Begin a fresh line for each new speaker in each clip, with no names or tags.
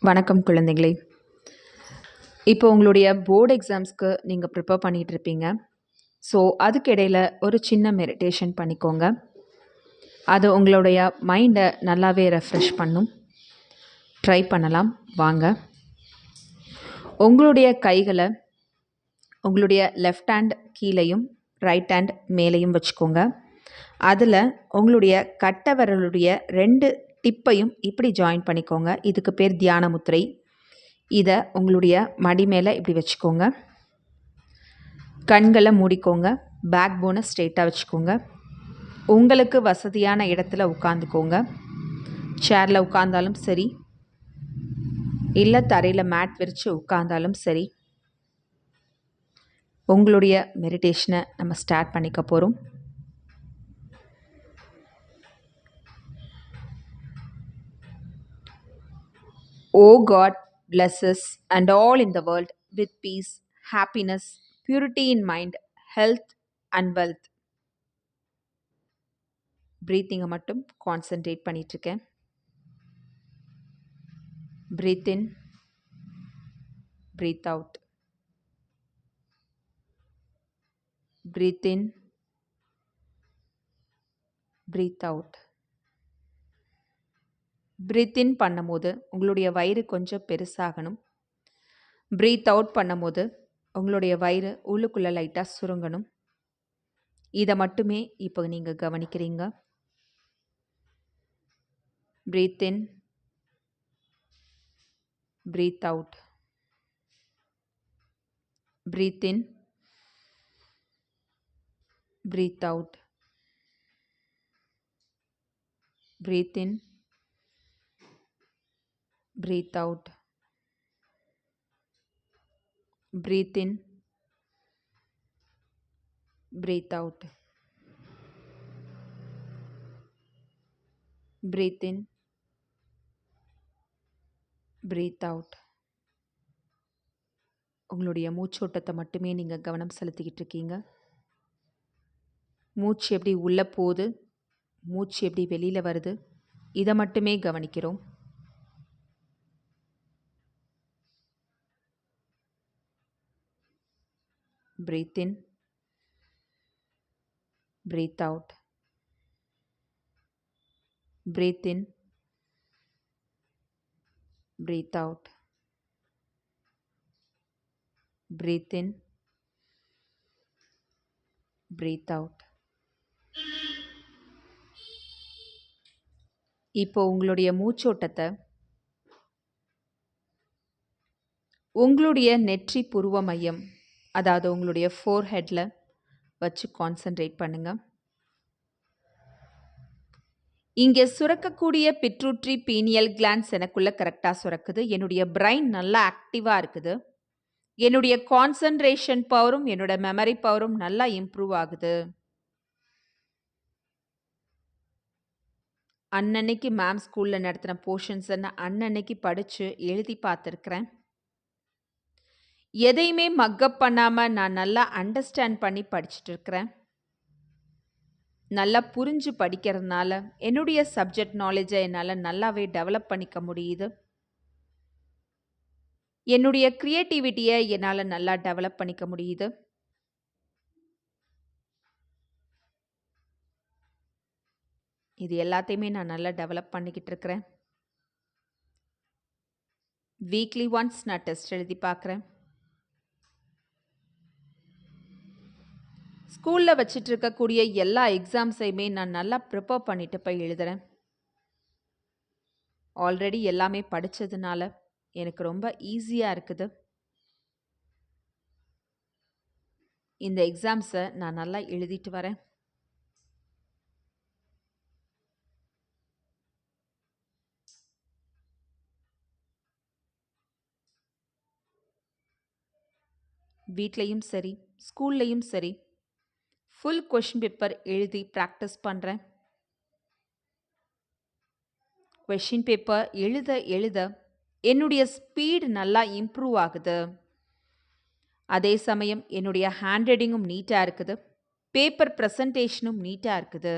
வணக்கம் குழந்தைகளே. இப்போ உங்களுடைய போர்டு எக்ஸாம்ஸ்க்கு நீங்கள் ப்ரிப்பேர் பண்ணிகிட்டு இருப்பீங்க. ஸோ அதுக்கு இடையில் ஒரு சின்ன மெடிடேஷன் பண்ணிக்கோங்க. அது உங்களுடைய மைண்டை நல்லாவே ரெஃப்ரெஷ் பண்ணும். ட்ரை பண்ணலாம் வாங்க. உங்களுடைய கைகளை உங்களுடைய லெஃப்ட் ஹேண்ட் கீழேயும் ரைட் ஹேண்ட் மேலேயும் வச்சுக்கோங்க. அதில் உங்களுடைய கட்டை விரலுடைய 2 டிப்பையும் இப்படி ஜாயின் பண்ணிக்கோங்க. இதுக்கு பேர் தியான முத்திரை. இதை உங்களுடைய மடி மேலே இப்படி வச்சுக்கோங்க. கண்களை மூடிக்கோங்க. பேக் போனை ஸ்ட்ரெயிட்டாக வச்சுக்கோங்க. உங்களுக்கு வசதியான இடத்துல உட்காந்துக்கோங்க. சேரில் உட்காந்தாலும் சரி, இல்லை தரையில் மேட் விரித்து உட்காந்தாலும் சரி. உங்களுடைய மெடிடேஷனை நம்ம ஸ்டார்ட் பண்ணிக்க போகிறோம். O God, bless us and all in the world with peace, happiness, purity in mind, health and wealth. ப்ரீத்திங்கை மட்டும் கான்சன்ட்ரேட் பண்ணிகிட்ருக்கேன். Breathe in, breathe out. Breathe in, breathe out. Breathe in பண்ணும்போது உங்களுடைய வயிறு கொஞ்சம் பெருசாகணும். Breathe out பண்ணும்போது உங்களுடைய வயிறு உள்ளுக்குள்ளே லைட்டாக சுருங்கணும். இதை மட்டுமே இப்போ நீங்கள் கவனிக்கிறீங்க. Breathe in, breathe out. Breathe in, breathe out. Breathe in, breathe out. Breathe in, breathe out. Breathe in, breathe out. உங்களுடைய மூச்சோட்டத்தை மட்டுமே நீங்கள் கவனம் செலுத்திக்கிட்டு இருக்கீங்க. மூச்சு எப்படி உள்ளே போகுது, மூச்சு எப்படி வெளியில் வருது, இதை மட்டுமே கவனிக்கிறோம். Breathe in, breathe out. Breathe in, breathe out. Breathe in, breathe out. இப்போ உங்களுடைய மூச்சோட்டத்தை உங்களுடைய நெற்றி புருவ மையம், அதாவது உங்களுடைய ஃபோர்ஹெட்டில் வச்சு கான்சன்ட்ரேட் பண்ணுங்க. இங்கே சுரக்கக்கூடிய பிட்ரூட்ரி பீனியல் கிளான்ஸ் எனக்குள்ளே கரெக்டாக சுரக்குது. என்னுடைய பிரைன் நல்லா ஆக்டிவாக இருக்குது. என்னுடைய கான்சன்ட்ரேஷன் பவரும் என்னோட மெமரி பவரும் நல்லா இம்ப்ரூவ் ஆகுது. அன்னன்னைக்கு மேம் ஸ்கூலில் நடத்தின போர்ஷன்ஸை நான் அன்னன்னைக்கு படித்து எழுதி பார்த்துருக்குறேன். எதையுமே மக்கப் பண்ணாமல் நான் நல்லா அண்டர்ஸ்டாண்ட் பண்ணி படிச்சுட்டு இருக்கிறேன். நல்லா புரிஞ்சு படிக்கிறதுனால என்னுடைய சப்ஜெக்ட் நாலேஜை என்னால் நல்லாவே டெவலப் பண்ணிக்க முடியுது. என்னுடைய க்ரியேட்டிவிட்டியை என்னால் நல்லா டெவலப் பண்ணிக்க முடியுது. இது எல்லாத்தையுமே நான் நல்லா டெவலப் பண்ணிக்கிட்டு இருக்கிறேன். வீக்லி ஒன்ஸ் நான் டெஸ்ட் எழுதி பார்க்குறேன். ஸ்கூலில் வச்சுட்டு இருக்கக்கூடிய எல்லா எக்ஸாம்ஸையுமே நான் நல்லா ப்ரிப்பேர் பண்ணிட்டு போய் எழுதுகிறேன். ஆல்ரெடி எல்லாமே படித்ததுனால எனக்கு ரொம்ப ஈஸியாக இருக்குது. இந்த எக்ஸாம்ஸை நான் நல்லா எழுதிட்டு வரேன். வீட்லேயும் சரி, ஸ்கூல்லையும் சரி, ஃபுல் கொஷின் பேப்பர் எழுதி ப்ராக்டிஸ் பண்ணுறேன். கொஷின் பேப்பர் எழுத எழுத என்னுடைய ஸ்பீடு நல்லா இம்ப்ரூவ் ஆகுது. அதே சமயம் என்னுடைய ஹேண்ட் ரைட்டிங்கும் நீட்டாக இருக்குது. பேப்பர் ப்ரெசன்டேஷனும் நீட்டாக இருக்குது.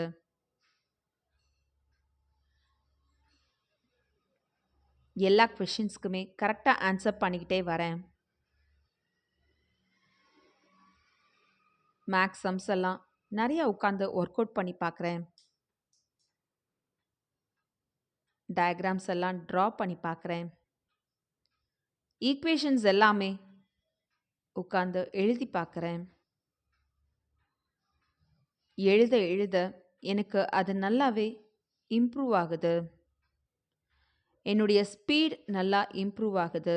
எல்லா கொஷின்ஸ்க்குமே கரெக்டாக ஆன்சர் பண்ணிக்கிட்டே வரேன். மேக்ஸ் சம்ஸ் எல்லாம் நிறைய உட்காந்து ஒர்க் அவுட் பண்ணி பார்க்குறேன். டயக்ராம்ஸ் எல்லாம் ட்ரா பண்ணி பார்க்குறேன். ஈக்குவேஷன்ஸ் எல்லாமே உட்காந்து எழுதி பார்க்குறேன். எழுத எழுத எனக்கு அது நல்லாவே இம்ப்ரூவ் ஆகுது. என்னுடைய ஸ்பீட் நல்லா இம்ப்ரூவ் ஆகுது.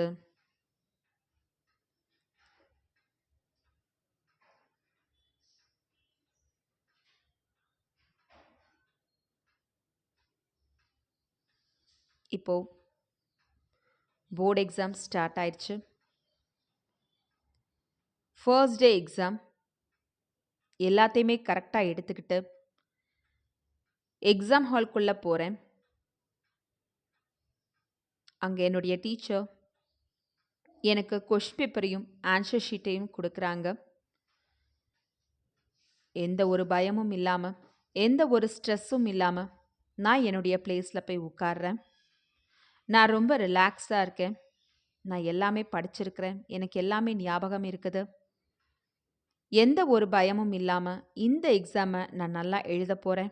இப்போ போர்டு எக்ஸாம் ஸ்டார்ட் ஆயிடுச்சு. ஃபர்ஸ்ட் டே எக்ஸாம் எல்லாத்தையுமே கரெக்டாக எடுத்துக்கிட்டு எக்ஸாம் ஹால்குள்ளே போகிறேன். அங்கே என்னுடைய டீச்சர் எனக்கு கொஷின் பேப்பரையும் ஆன்சர் ஷீட்டையும் கொடுக்குறாங்க. எந்த ஒரு பயமும் இல்லாமல், எந்த ஒரு ஸ்ட்ரெஸ்ஸும் இல்லாமல் நான் என்னுடைய பிளேஸில் போய் உட்கார்றேன். நான் ரொம்ப ரிலாக்ஸ்டாக இருக்கேன். நான் எல்லாமே படிச்சிருக்கிறேன். எனக்கு எல்லாமே ஞாபகம் இருக்குது. எந்த ஒரு பயமும் இல்லாமல் இந்த எக்ஸாமை நான் நல்லா எழுத போகிறேன்.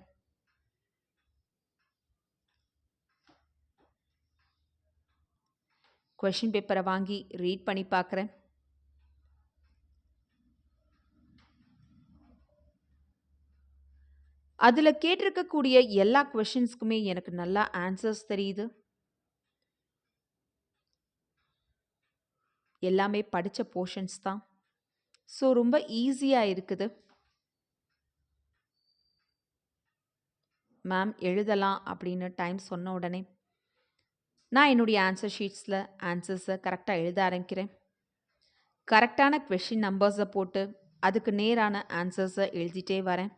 கொஷின் பேப்பரை வாங்கி ரீட் பண்ணி பார்க்குறேன். அதில் கேட்டிருக்கக்கூடிய எல்லா கொஷின்ஸ்க்குமே எனக்கு நல்லா ஆன்சர்ஸ் தெரியுது. எல்லாமே படித்த போர்ஷன்ஸ் தான். ஸோ ரொம்ப ஈஸியாக இருக்குது. மேம் எழுதலாம் அப்படின்னு டைம் சொன்ன உடனே நான் என்னுடைய ஆன்சர் ஷீட்ஸில் ஆன்சர்ஸை கரெக்டாக எழுத ஆரம்பிக்கிறேன். கரெக்டான கொஷின் நம்பர்ஸை போட்டு அதுக்கு நேரான ஆன்சர்ஸை எழுதிட்டே வரேன்.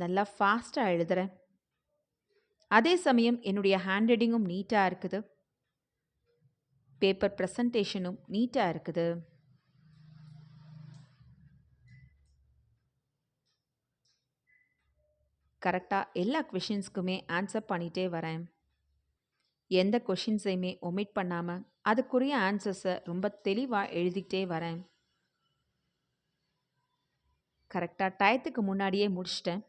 நல்லா ஃபாஸ்ட்டாக எழுதுகிறேன். அதே சமயம் என்னுடைய ஹேண்ட் ரைட்டிங்கும் நீட்டாக இருக்குது. பேப்பர் ப்ரெசன்டேஷனும் நீட்டாக இருக்குது. கரெக்டாக எல்லா கொஷின்ஸ்க்குமே ஆன்சர் பண்ணிகிட்டே வரேன். எந்த கொஷின்ஸையுமே ஒமிட் பண்ணாமல் அதுக்குரிய ஆன்சர்ஸை ரொம்ப தெளிவாக எழுதிக்கிட்டே வரேன். கரெக்டாக டயத்துக்கு முன்னாடியே முடிச்சிட்டேன்.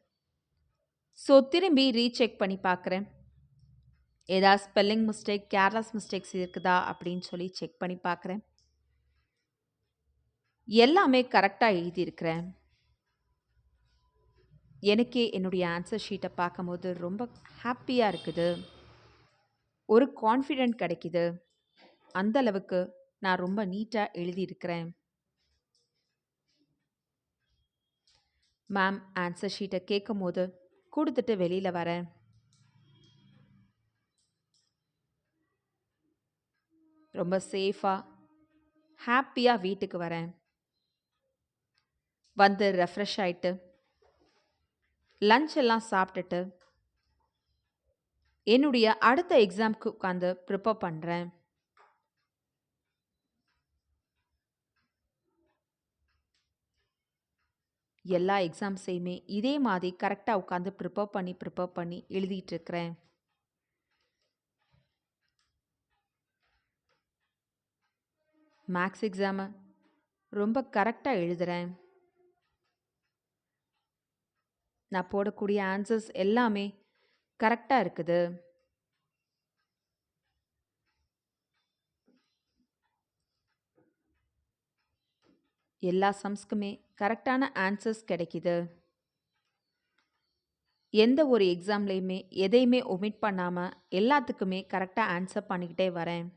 ஸோ திரும்பி ரீசெக் பண்ணி பார்க்குறேன். ஏதாவது ஸ்பெல்லிங் மிஸ்டேக், கேர்லெஸ் மிஸ்டேக்ஸ் இருக்குதா அப்படின்னு சொல்லி செக் பண்ணி பார்க்குறேன். எல்லாமே கரெக்டாக எழுதியிருக்கிறேன். எனக்கே என்னுடைய ஆன்சர் ஷீட்டை பார்க்கும்போது ரொம்ப ஹாப்பியாக இருக்குது. ஒரு கான்ஃபிடென்ட் கிடைக்குது. அந்த அளவுக்கு நான் ரொம்ப நீட்டாக எழுதியிருக்கிறேன். மேம் ஆன்சர் ஷீட்டை கேட்கும் போது கொடுத்துட்டு வெளியில் வரேன். ரொம்ப சேஃபாக ஹாப்பியாக வீட்டுக்கு வரேன். வந்து ரெஃப்ரெஷ் ஆகிட்டு லஞ்ச் எல்லாம் சாப்பிட்டுட்டு என்னுடைய அடுத்த எக்ஸாம்க்கு உட்காந்து ப்ரிப்பேர் பண்ணுறேன். எல்லா எக்ஸாம்ஸையுமே இதே மாதிரி கரெக்டாக உட்காந்து ப்ரிப்பேர் பண்ணி எழுதிட்டு இருக்கிறேன். மேக்ஸ் எக்ஸாமை ரொம்ப கரெக்டாக எழுதுகிறேன். நான் போடக்கூடிய ஆன்சர்ஸ் எல்லாமே கரெக்டாக இருக்குது. எல்லா சம்ஸ்க்குமே கரெக்டான ஆன்சர்ஸ் கிடைக்குது. எந்த ஒரு எக்ஸாம்லேயுமே எதையுமே ஒமிட் பண்ணாமல் எல்லாத்துக்குமே கரெக்டாக ஆன்சர் பண்ணிக்கிட்டே வரேன்.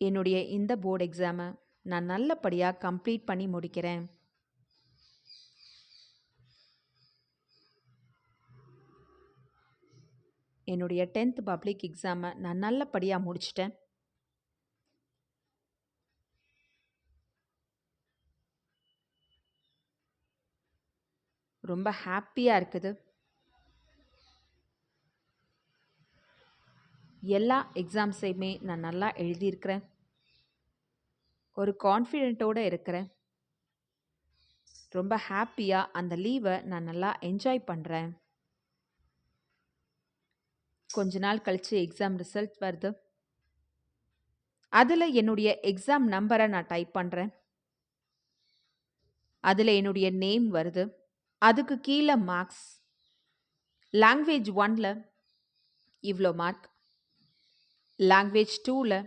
என்னுடைய இந்த போர்டு எக்ஸாமை நான் நல்லபடியாக கம்ப்ளீட் பண்ணி முடிக்கிறேன். என்னுடைய 10th பப்ளிக் எக்ஸாமை நான் நல்லபடியாக முடிச்சிட்டேன். ரொம்ப ஹாப்பியாக இருக்குது. எல்லா எக்ஸாம்ஸையுமே நான் நல்லா எழுதியிருக்கிறேன். ஒரு கான்ஃபிடென்ட்டோட இருக்கிறேன். ரொம்ப ஹாப்பியா அந்த லீவை நான் நல்லா என்ஜாய் பண்ணுறேன். கொஞ்ச நாள் கழிச்சு எக்ஸாம் ரிசல்ட் வருது. அதில் என்னுடைய எக்ஸாம் நம்பரை நான் டைப் பண்ணுறேன். அதில் என்னுடைய நேம் வருது. அதுக்கு கீழே மார்க்ஸ். லாங்குவேஜ் 1ல் இவ்வளோ மார்க், லாங்குவேஜ் 2ல்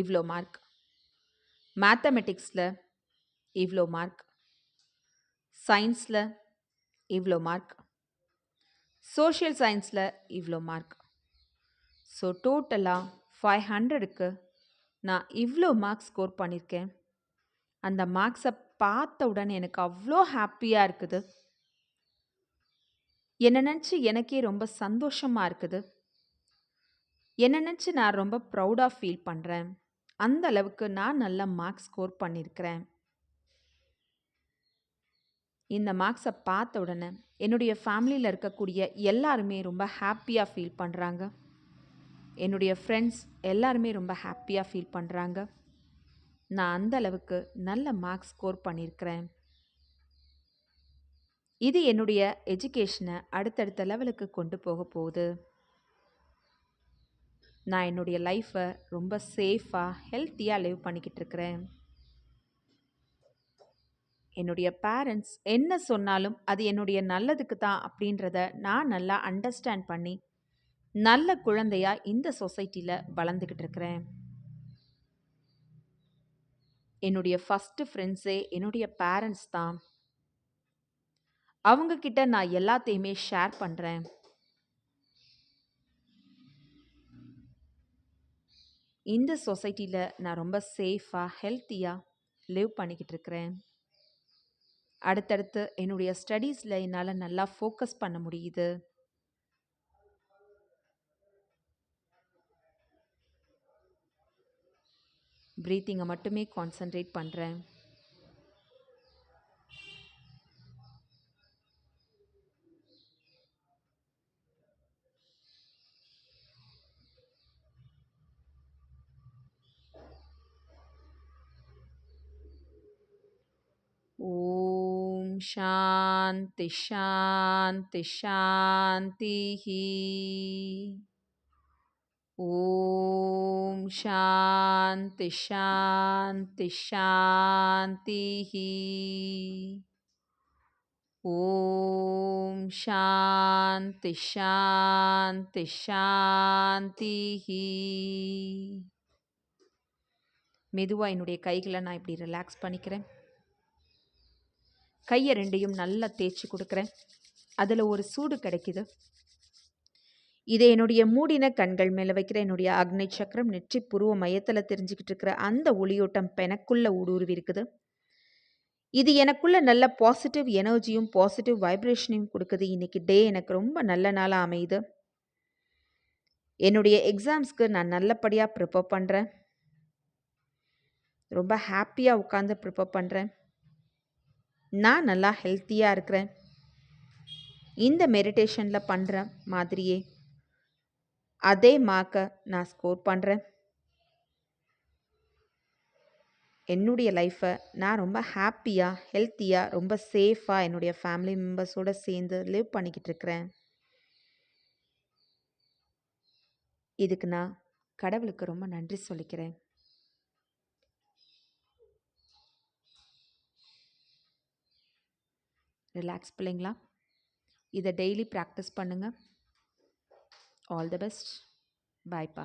இவ்வளோ மார்க், மேத்தமெட்டிக்ஸில் இவ்வளோ மார்க், சயின்ஸில் இவ்வளோ மார்க், சோஷியல் சயின்ஸில் இவ்வளோ மார்க். ஸோ டோட்டலாக 500க்கு நான் இவ்வளோ மார்க்ஸ் ஸ்கோர் பண்ணியிருக்கேன். அந்த மார்க்ஸை பார்த்த உடனே எனக்கு அவ்வளோ ஹாப்பியாக இருக்குது. என்னை நினச்சி எனக்கே ரொம்ப சந்தோஷமாக இருக்குது. என்னை நினச்சி நான் ரொம்ப ப்ரௌடாக ஃபீல் பண்ணுறேன். அந்த அளவுக்கு நான் நல்ல மார்க்ஸ் ஸ்கோர் பண்ணியிருக்கிறேன். இந்த மார்க்ஸை பார்த்த உடனே என்னுடைய ஃபேமிலியில் இருக்கக்கூடிய எல்லாருமே ரொம்ப ஹாப்பியாக ஃபீல் பண்ணுறாங்க. என்னுடைய ஃப்ரெண்ட்ஸ் எல்லாருமே ரொம்ப ஹாப்பியாக ஃபீல் பண்ணுறாங்க. நான் அந்த அளவுக்கு நல்ல மார்க்ஸ் ஸ்கோர் பண்ணியிருக்கிறேன். இது என்னுடைய எஜுகேஷனை அடுத்தடுத்த லெவலுக்கு கொண்டு போக போகுது. நான் என்னுடைய லைஃப்பை ரொம்ப சேஃபாக ஹெல்த்தியாக லிவ் பண்ணிக்கிட்டு இருக்கிறேன். என்னுடைய பேரண்ட்ஸ் என்ன சொன்னாலும் அது என்னுடைய நல்லதுக்கு தான் அப்படின்றத நான் நல்லா அண்டர்ஸ்டாண்ட் பண்ணி நல்ல குழந்தையா இந்த சொசைட்டியில் வளர்ந்துக்கிட்டு இருக்கிறேன். என்னுடைய ஃபஸ்ட்டு ஃப்ரெண்ட்ஸே என்னுடைய பேரண்ட்ஸ் தான். அவங்கக்கிட்ட நான் எல்லாத்தையுமே ஷேர் பண்ணுறேன். இந்த சொசைட்டியில் நான் ரொம்ப சேஃபாக ஹெல்த்தியாக லிவ் பண்ணிக்கிட்டு இருக்கிறேன். அடுத்தடுத்து என்னுடைய ஸ்டடீஸில் என்னால் நல்லா ஃபோக்கஸ் பண்ண முடியுது. ப்ரீத்திங்கை மட்டுமே கான்சன்ட்ரேட் பண்ணுறேன். ஓம் சாந்தி சாந்தி சாந்திஹி. ஓம் சாந்தி சாந்தி சாந்திஹி. ஓம் சாந்தி சாந்தி சாந்திஹி. மெதுவாக என்னுடைய கைகளை நான் இப்படி ரிலாக்ஸ் பண்ணிக்கிறேன். கையை ரெண்டையும் நல்லா தேய்ச்சி கொடுக்குறேன். அதில் ஒரு சூடு கிடைக்குது. இதை என்னுடைய மூடின கண்கள் மேலே வைக்கிற என்னுடைய அக்னி சக்கரம் நெற்றி புருவ மையத்தில் தெரிஞ்சுக்கிட்டு இருக்கிற அந்த ஒளியோட்டம் எனக்குள்ள ஊடுருவி இருக்குது. இது எனக்குள்ள நல்ல பாசிட்டிவ் எனர்ஜியும் பாசிட்டிவ் வைப்ரேஷனையும் கொடுக்குது. இன்னைக்கு டே எனக்கு ரொம்ப நல்ல நாளாக அமையுது. என்னுடைய எக்ஸாம்ஸ்க்கு நான் நல்லபடியாக ப்ரிப்பேர் பண்ணுறேன். ரொம்ப ஹாப்பியாக உட்காந்து ப்ரிப்பேர் பண்ணுறேன். நான் நல்லா ஹெல்த்தியாக இருக்கிறேன். இந்த மெடிடேஷனில் பண்ணுற மாதிரியே அதே மார்க்கை நான் ஸ்கோர் பண்ணுறேன். என்னுடைய லைஃப்பை நான் ரொம்ப ஹாப்பியாக ஹெல்த்தியாக ரொம்ப சேஃபாக என்னுடைய ஃபேமிலி மெம்பர்ஸோடு சேர்ந்து லிவ் பண்ணிக்கிட்டு இருக்கிறேன். இதுக்கு நான் கடவுளுக்கு ரொம்ப நன்றி சொல்லிக்கிறேன். ரிலாக்ஸ் பிள்ளைங்களா, இதை டெய்லி ப்ராக்டிஸ் பண்ணுங்கள். All the best. பாய்ப்பா.